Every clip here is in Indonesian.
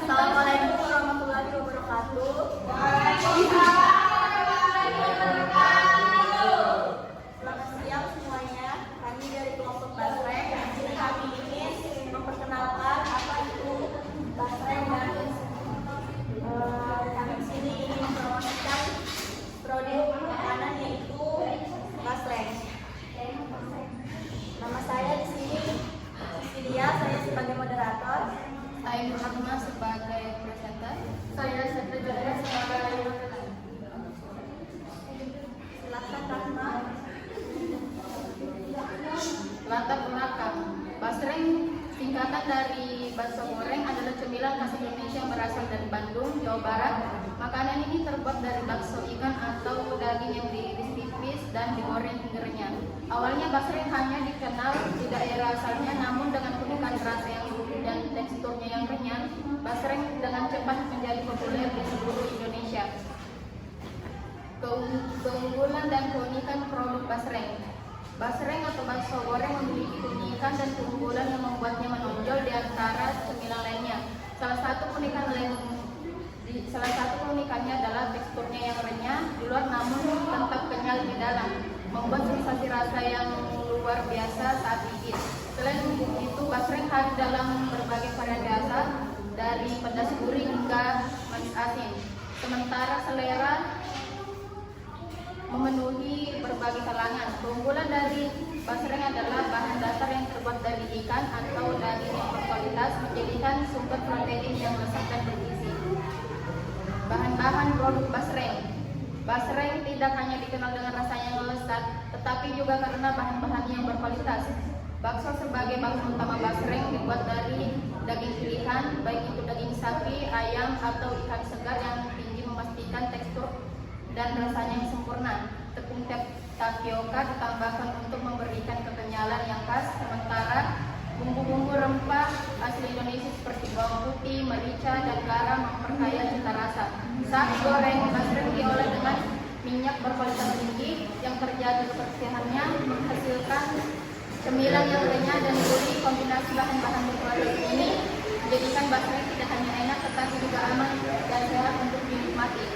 Assalamualaikum warahmatullahi wabarakatuh. Selamat siang semuanya. Kami dari kelompok Basreng. Kami ingin memperkenalkan apa itu Basreng dan kami di sini ingin mempromosikan produk makanan yaitu Basreng. Nama saya di sini Cecilia, saya sebagai moderator. Saya Nurhakma sebagai presenter. Saya Sekretaris sebagai silakan Rahma. Latar belakang Basreng singkatan dari bakso goreng adalah cemilan khas Indonesia yang berasal dari Bandung, Jawa Barat. Makanan ini terbuat dari bakso ikan atau daging yang diiris tipis dan digoreng hingga renyah. Awalnya Basreng hanya dikenal di daerah asalnya, namun dengan keunikan rasa yang gurih dan teksturnya yang renyah, Basreng dengan cepat menjadi populer di seluruh Indonesia. Keunggulan dan keunikan produk Basreng. Basreng atau bakso goreng memiliki keunikan dan keunggulan yang membuatnya menonjol di antara cemilan lainnya. Salah satu keunikannya adalah teksturnya yang renyah di luar namun tetap kenyal di dalam, membuat sensasi rasa yang luar biasa saat digigit. Selain itu, Basreng hadir dalam berbagai varian rasa dari pedas gurih hingga manis asin. Sementara selera memenuhi berbagai kalangan. Keunggulan dari Basreng adalah bahan dasar yang terbuat dari ikan atau daging yang berkualitas, menjadikan sumber protein yang lezat dan bergizi. Bahan-bahan produk Basreng. Basreng tidak hanya dikenal dengan rasanya yang lezat, tetapi juga karena bahan-bahannya yang berkualitas. Bakso sebagai bahan utama Basreng dibuat dari daging pilihan, baik itu daging sapi, ayam, atau ikan segar yang tinggi memastikan tekstur dan rasanya yang sempurna. Tepung tapioka ditambahkan untuk memberikan kekenyalan yang khas, sementara bumbu-bumbu rempah asli Indonesia seperti bawang putih, merica, dan garam memperkaya cita rasa. Saat goreng, Basreng diolah dengan minyak berkualitas tinggi yang terjaga kebersihannya, menghasilkan cemilan yang renyah dan gurih. Kombinasi bahan-bahan berkualitas ini menjadikan Basreng tidak hanya enak tetapi juga aman dan sehat untuk dinikmati.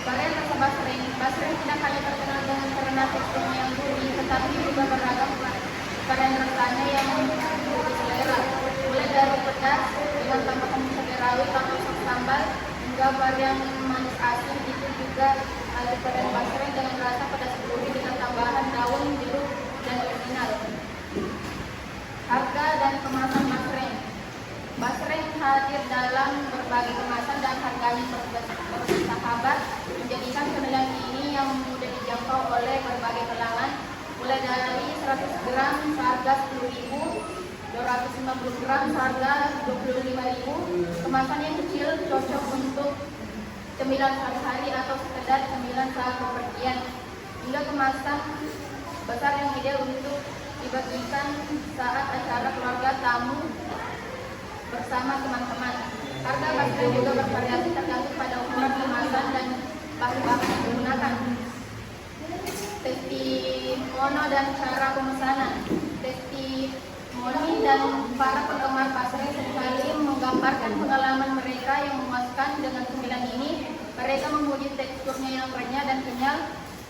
Varian rasa Basreng. Basreng tidak hanya terkenal dengan karena teksturnya yang gurih, tetapi juga beragam varian rasanya yang menjadi selera. Mulai dari pedas dengan tambahan cabai rawit atau sop sambal hingga varian manis asin, itu juga ada varian Basreng dengan rasa pedas gurih dengan tambahan daun jeruk dan original. Harga dan kemasan Basreng. Basreng hadir dalam berbagai kemasan dan harganya bersahabat, menjadikan kedelai ini yang mudah dijangkau oleh berbagai kalangan, mulai dari 100 gram seharga 10.000, 250 gram seharga 25.000. Kemasan yang kecil cocok untuk cemilan sehari-hari atau sekedar cemilan saat bepergian, hingga kemasan besar yang ideal untuk dibagikan saat acara keluarga, tamu, bersama teman-teman. Harga Basreng juga bervariasi tergantung pada ukuran kemasan dan bahan-bahan yang digunakan. Testimoni dan cara pemesanan. Testimoni dan para penggemar Basreng seringkali menggambarkan pengalaman mereka yang memuaskan dengan cemilan ini. Mereka memuji teksturnya yang renyah dan kenyal,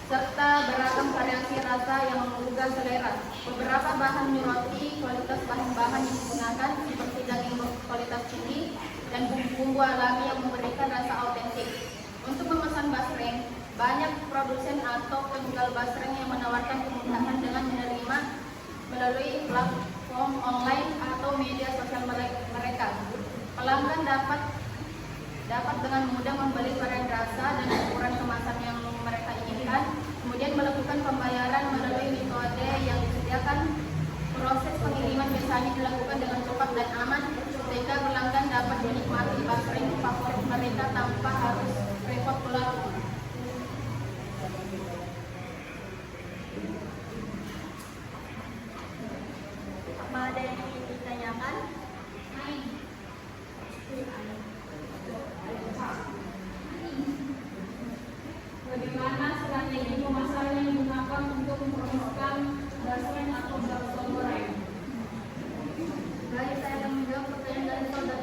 serta beragam variasi rasa yang menggugah selera. Beberapa bahan menyoroti kualitas bahan-bahan yang digunakan seperti daging berkualitas tinggi dan bumbu-bumbu alami yang memberikan rasa autentik. Untuk memesan Basreng, banyak produsen atau penjual Basreng yang menawarkan kemudahan dengan menerima melalui platform online atau media sosial mereka. Pelanggan dapat dengan mudah membeli varian rasa dan ukuran kemasan yang mereka inginkan, kemudian melakukan pembayaran melalui metode yang disediakan. Proses pengiriman biasanya dilakukan dengan cepat dan aman, sehingga pelanggan dapat menikmati Basreng favorit mereka tanpa harus repot pulang. Apa ada yang ingin ditanyakan? Bagaimana strategi pemasaran yang digunakan untuk mempromosikan Basreng atau bakso goreng? Baik, saya akan menjawab pertanyaan dari saudara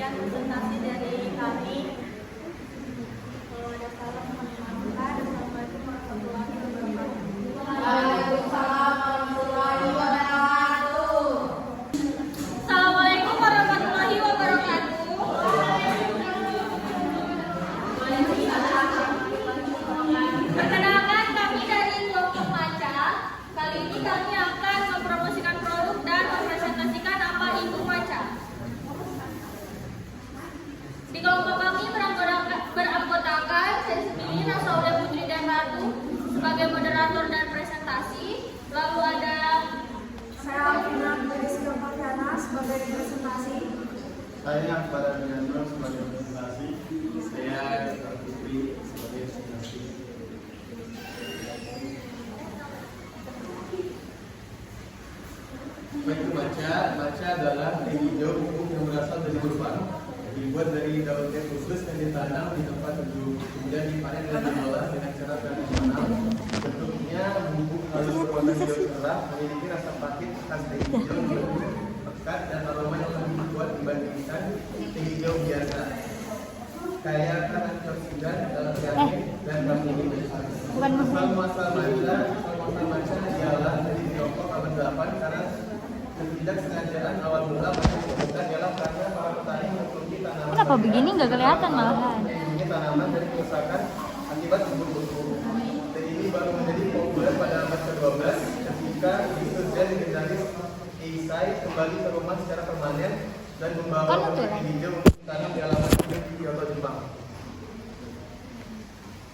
sekian presentasi dari kami. Kalau ada salah mohon dimaafkan. Assalamualaikum warahmatullahi wabarakatuh. Waalaikumsalam warahmatullahi wabarakatuh. Assalamualaikum warahmatullahi wabarakatuh. Perkenalkan, kami dari kelompok Maca. Kali ini kami akan mempromosikan produk dan mempresentasikan apa itu Maca. Di kelompok kami beranggotakan saya sendiri Nasaulia Putri dan Ratu sebagai moderator dan presentasi. Lalu ada Saya Alvina dari Silvaviana sebagai presentasi. Saya pada Mianro sebagai presentasi. Saya Putri sebagai presentasi. Baik, baca adalah hijau yang berasal dari kurban, dibuat dari daun teh khusus yang ditanam di tempat teduh, kemudian dipanen dan diolah dengan cara tradisional. Bentuknya bubuk halus berwarna hijau cerah, memiliki rasa pahit khas teh hijau yang lebih pekat dan aroma yang lebih kuat dibandingkan teh hijau biasa. Kaya akan antioksidan dalam daging dan kambing. Asal-muasal maca ialah dari Tiongkok abad 8 karena ketidaksengajaan awal mula bukan ialah karena para petani mengkonsumsi tanaman. Kenapa begini nggak kelihatan malahan? Ini tanaman dari kerusakan akibat berburu. Dan ini baru menjadi populer pada abad ke-12 ketika surgeon legendaris Eisai kembali ke rumah secara permanen dan membawa kopi hijau untuk ditanam di halaman di Kyoto, Jepang.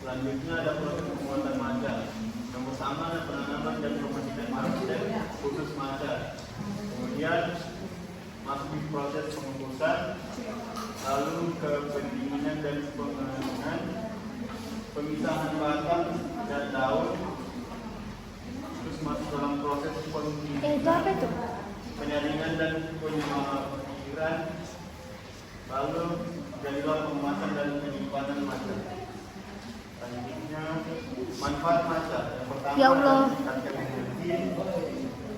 Selanjutnya ada proses pembuatan maca. Yang pertama penanaman dan pemetikan maca khusus maca. Kemudian masuk di proses pengukusan, lalu ke pendinginan dan pengenalan, pemisahan batang dan daun, terus masuk dalam proses Itu apa itu? penyaringan dan penyemakiran, lalu jadilah pengemasan dan penyimpanan maca. Selanjutnya manfaat maca. Yang pertama Ya Allah. meningkatkan energi,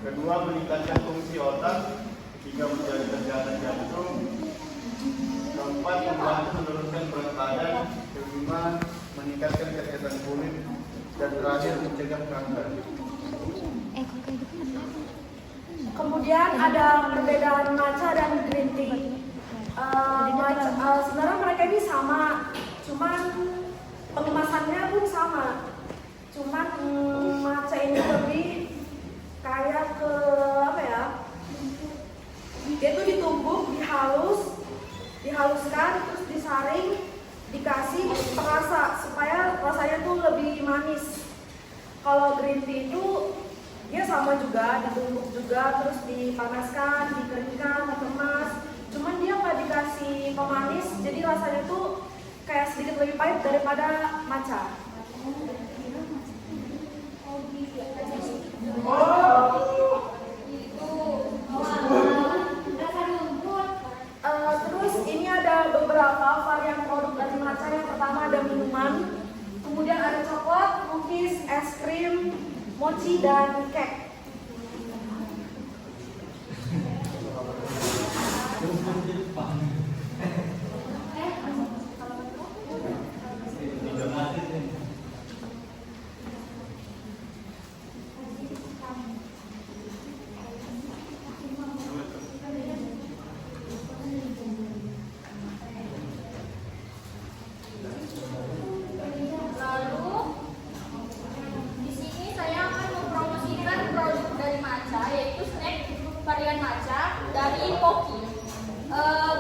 kedua meningkatkan fungsi otak, ketiga menjaga kesehatan jantung, keempat membantu menurunkan berat badan, kelima meningkatkan kesehatan kulit, dan terakhir mencegah kanker. Kemudian ada perbedaan matcha dan green tea. Sebenarnya mereka ini sama, cuman pengemasannya pun sama. Cuman matcha ini lebih kayak ke apa ya? Dia tuh ditumbuk, dihaluskan, terus disaring, dikasih perasa supaya rasanya tuh lebih manis. Kalau green tea itu dia sama juga, ditumbuk juga, terus dipanaskan, dikeringkan, dikemas. Cuman dia nggak dikasih pemanis, jadi rasanya tuh kayak sedikit lebih pahit daripada matcha. Terus ini ada beberapa varian produk dari matcha. Yang pertama ada minuman, kemudian ada coklat, cookies, es krim, mochi, dan cake. Lalu di sini saya akan mempromosikan produk dari matcha, yaitu snack varian matcha dari Pocky.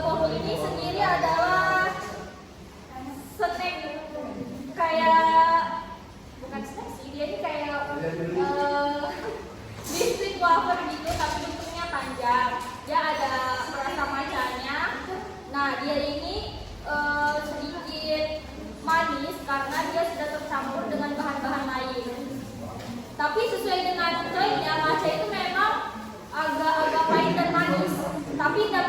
Pocky ini sendiri adalah snack kayak bukan snack sih, dia ini kayak biskuit wafer gitu, tapi bentuknya panjang. Dia ada rasa matchanya. Nah, dia ini sedikit manis karena dia sudah tercampur dengan bahan-bahan lain. Tapi sesuai dengan klaimnya, matcha itu memang agak-agak pahit dan manis, tapi tidak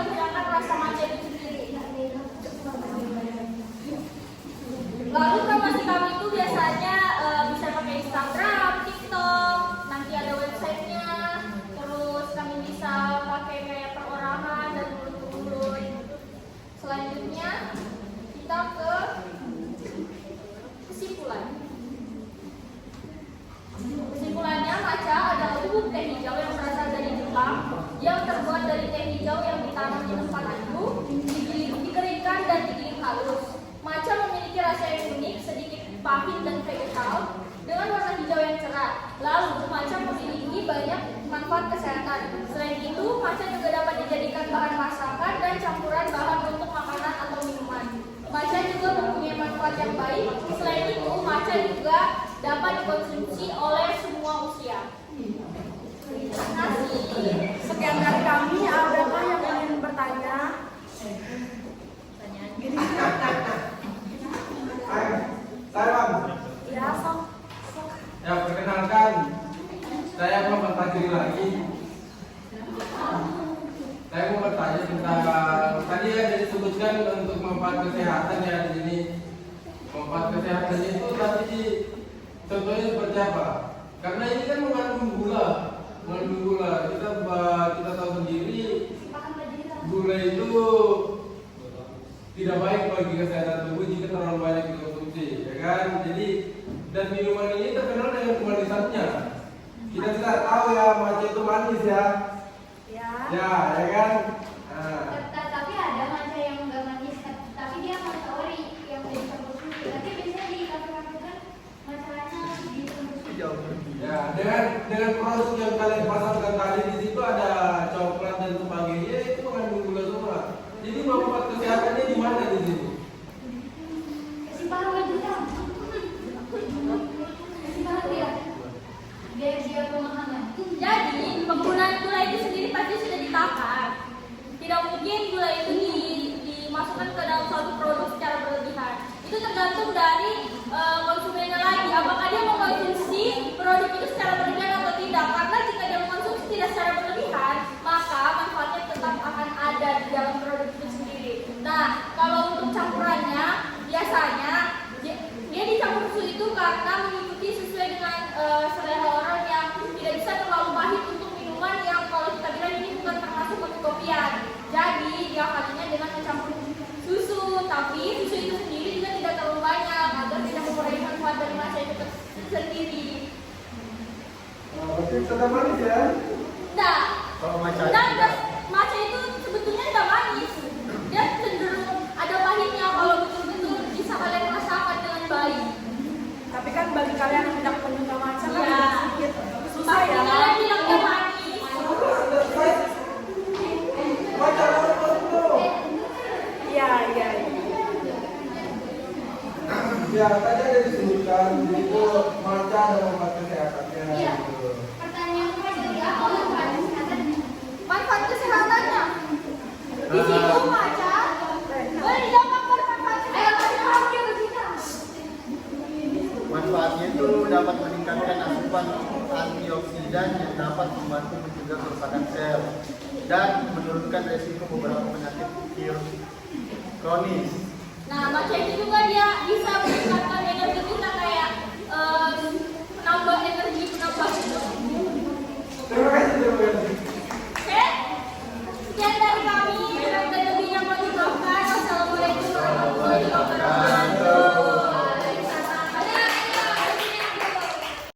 dan campuran bahan untuk makanan atau minuman. Matcha juga mempunyai manfaat yang baik. Selain itu, matcha juga dapat dikonsumsi oleh semua usia. Terima kasih. Sekian dari kami, adakah yang ingin bertanya? Saya Bang. Ya, sok. Ya, perkenalkan, saya Muhammad Fajri lagi. Saya mau bertanya tentang tadi ya disebutkan untuk manfaat kesehatan ya di sini. Manfaat kesehatan itu tadi contohnya seperti apa? Karena ini kan mengandung gula. Kita tahu sendiri gula itu tidak baik bagi kesehatan tubuh jika terlalu banyak dikonsumsi, ya kan? Jadi dan minuman ini terkenal dengan kemanisannya. Kita tidak tahu ya matcha itu manis ya. Ya kan? Tapi ada matcha yang enggak manis, tapi dia matcha ori yang udah dicampur susu. Tapi biasanya di kafe-kafe kan matcha-matcha dicampur susu. Ya, dengan produk yang kalian pasarkan tadi di situ ada coklat dan sebagainya itu mengandung gula semua. Jadi manfaat kesehatannya di mana di sini? Kasih paham aja kan? Kasih paham dia. Biar dia pemahaman. Jadi, penggunaan gula itu sendiri pasti sudah ditakar. Tidak mungkin gula itu dimasukkan ke dalam suatu produk secara berlebihan. Itu tergantung dari konsumennya lagi. Apakah dia mengkonsumsi produk itu secara berlebihan atau tidak? Karena jika dia mengkonsumsi tidak secara berlebihan, maka manfaatnya tetap akan ada di dalam produk itu sendiri. Nah, kalau untuk campurannya, biasanya dia dicampur susu itu karena mengikuti sesuai dengan selera orang yang tidak bisa terlalu pahit untuk minuman yang kalau kita bilang ini bukan termasuk kopi-kopian. Jadi dia kalinya dengan mencampur susu, tapi susu itu sendiri juga tidak terlalu banyak agar tidak mengurangi manfaat dari matcha itu sendiri. Oke, tetap manis ya. Nah, Kalau matcha dan matcha itu sebetulnya tidak manis. Dia cenderung ada pahitnya kalau betul-betul bisa kalian rasakan dengan baik. Tapi kan bagi kalian yang tidak penyuka matcha kan Iya. sedikit susah ya. Pastinya kalian bilang dia manis. Iya. Ya, tadi ada disebutkan itu matcha ada manfaat kesehatannya. Iya. Gitu. Pertanyaan dari apa manfaat kesehatan? Manfaat kesehatannya. Di situ matcha boleh digambarkan manfaat kesehatannya. Manfaatnya itu dapat meningkatkan asupan antioksidan yang dapat membantu mencegah kerusakan sel dan menurunkan resiko beberapa penyakit virus kronis. Nah, matcha itu juga dia bisa